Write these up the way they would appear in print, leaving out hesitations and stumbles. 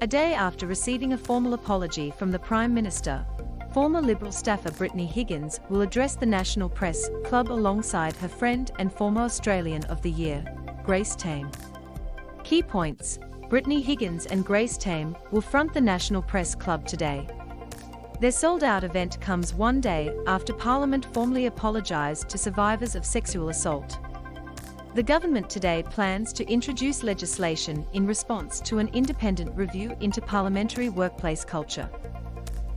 A day after receiving a formal apology from the Prime Minister, former Liberal staffer Brittany Higgins will address the National Press Club alongside her friend and former Australian of the Year, Grace Tame. Key points: Brittany Higgins and Grace Tame will front the National Press Club today. Their sold-out event comes one day after Parliament formally apologised to survivors of sexual assault. The government today plans to introduce legislation in response to an independent review into parliamentary workplace culture.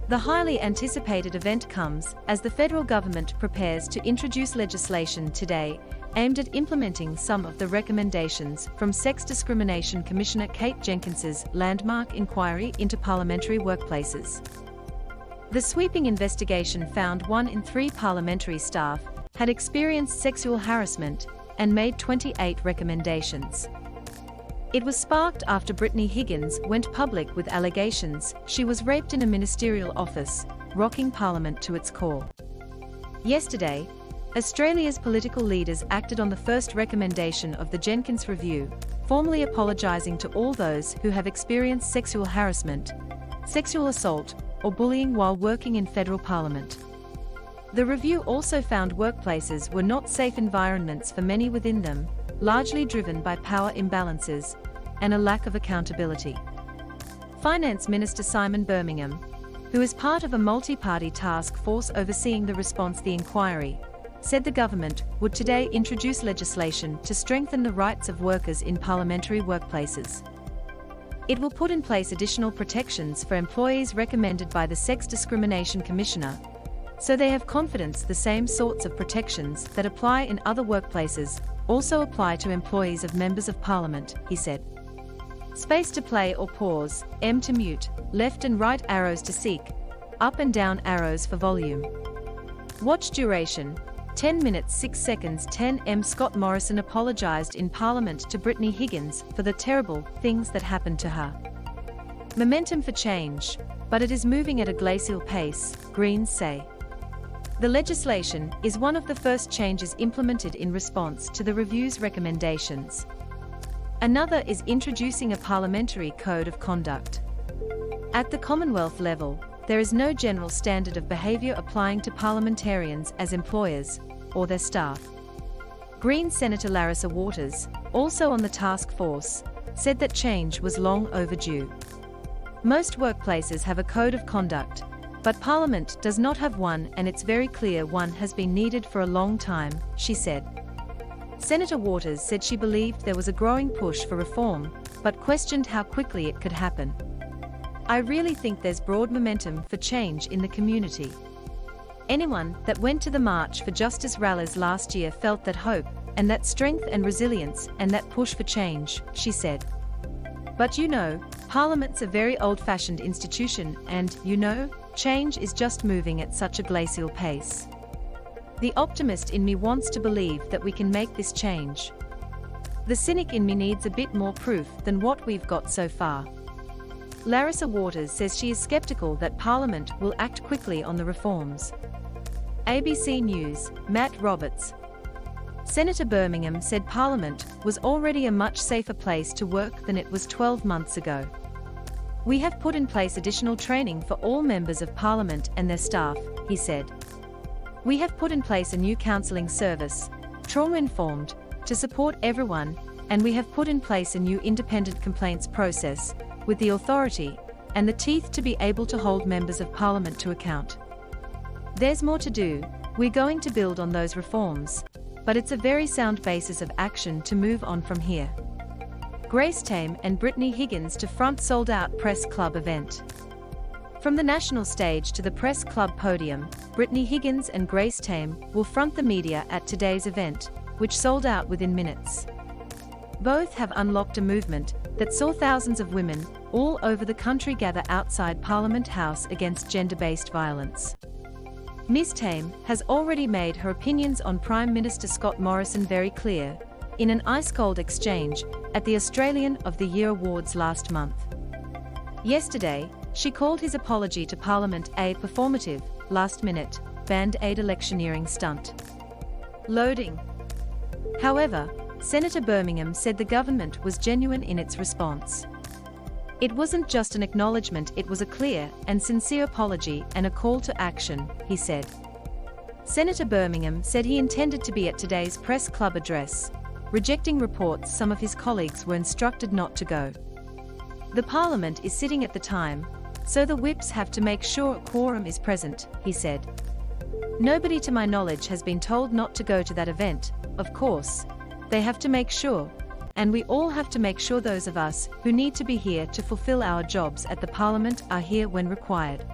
The highly anticipated event comes as the federal government prepares to introduce legislation today aimed at implementing some of the recommendations from Sex Discrimination Commissioner Kate Jenkins's landmark inquiry into parliamentary workplaces. The sweeping investigation found 1 in 3 parliamentary staff had experienced sexual harassment and made 28 recommendations. It was sparked after Brittany Higgins went public with allegations she was raped in a ministerial office, rocking Parliament to its core. Yesterday, Australia's political leaders acted on the first recommendation of the Jenkins Review, formally apologising to all those who have experienced sexual harassment, sexual assault, or bullying while working in federal Parliament. The review also found workplaces were not safe environments for many within them, largely driven by power imbalances and a lack of accountability. Finance Minister Simon Birmingham, who is part of a multi-party task force overseeing the response to the inquiry, said the government would today introduce legislation to strengthen the rights of workers in parliamentary workplaces. It will put in place additional protections for employees recommended by the Sex Discrimination Commissioner, so they have confidence the same sorts of protections that apply in other workplaces also apply to employees of members of Parliament, he said. Space to play or pause, M to mute, left and right arrows to seek, up and down arrows for volume. Watch duration, 10 minutes 6 seconds 10 M. Scott Morrison apologised in Parliament to Brittany Higgins for the terrible things that happened to her. Momentum for change, but it is moving at a glacial pace, Greens say. The legislation is one of the first changes implemented in response to the review's recommendations. Another is introducing a parliamentary code of conduct. At the Commonwealth level, there is no general standard of behaviour applying to parliamentarians as employers or their staff. Green Senator Larissa Waters, also on the task force, said that change was long overdue. Most workplaces have a code of conduct, but Parliament does not have one, and it's very clear one has been needed for a long time, she said. Senator Waters said she believed there was a growing push for reform, but questioned how quickly it could happen. I really think there's broad momentum for change in the community. Anyone that went to the March for Justice rallies last year felt that hope, and that strength and resilience, and that push for change, she said. But Parliament's a very old-fashioned institution and, change is just moving at such a glacial pace. The optimist in me wants to believe that we can make this change. The cynic in me needs a bit more proof than what we've got so far. Larissa Waters says she is sceptical that Parliament will act quickly on the reforms. ABC News, Matt Roberts. Senator Birmingham said Parliament was already a much safer place to work than it was 12 months ago. We have put in place additional training for all members of Parliament and their staff, he said. We have put in place a new counselling service, trauma-informed, to support everyone, and we have put in place a new independent complaints process, with the authority and the teeth to be able to hold members of Parliament to account. There's more to do, we're going to build on those reforms, but it's a very sound basis of action to move on from here. Grace Tame and Brittany Higgins to front sold-out Press Club event. From the national stage to the Press Club podium, Brittany Higgins and Grace Tame will front the media at today's event, which sold out within minutes. Both have unlocked a movement that saw thousands of women all over the country gather outside Parliament House against gender-based violence. Ms. Tame has already made her opinions on Prime Minister Scott Morrison very clear, in an ice-cold exchange at the Australian of the Year Awards last month. Yesterday, she called his apology to Parliament a performative, last-minute, band-aid electioneering stunt. Loading. However, Senator Birmingham said the government was genuine in its response. It wasn't just an acknowledgement, it was a clear and sincere apology and a call to action, he said. Senator Birmingham said he intended to be at today's press club address, rejecting reports some of his colleagues were instructed not to go. The Parliament is sitting at the time, so the whips have to make sure a quorum is present, he said. Nobody to my knowledge has been told not to go to that event, of course. They have to make sure, and we all have to make sure those of us who need to be here to fulfill our jobs at the Parliament are here when required.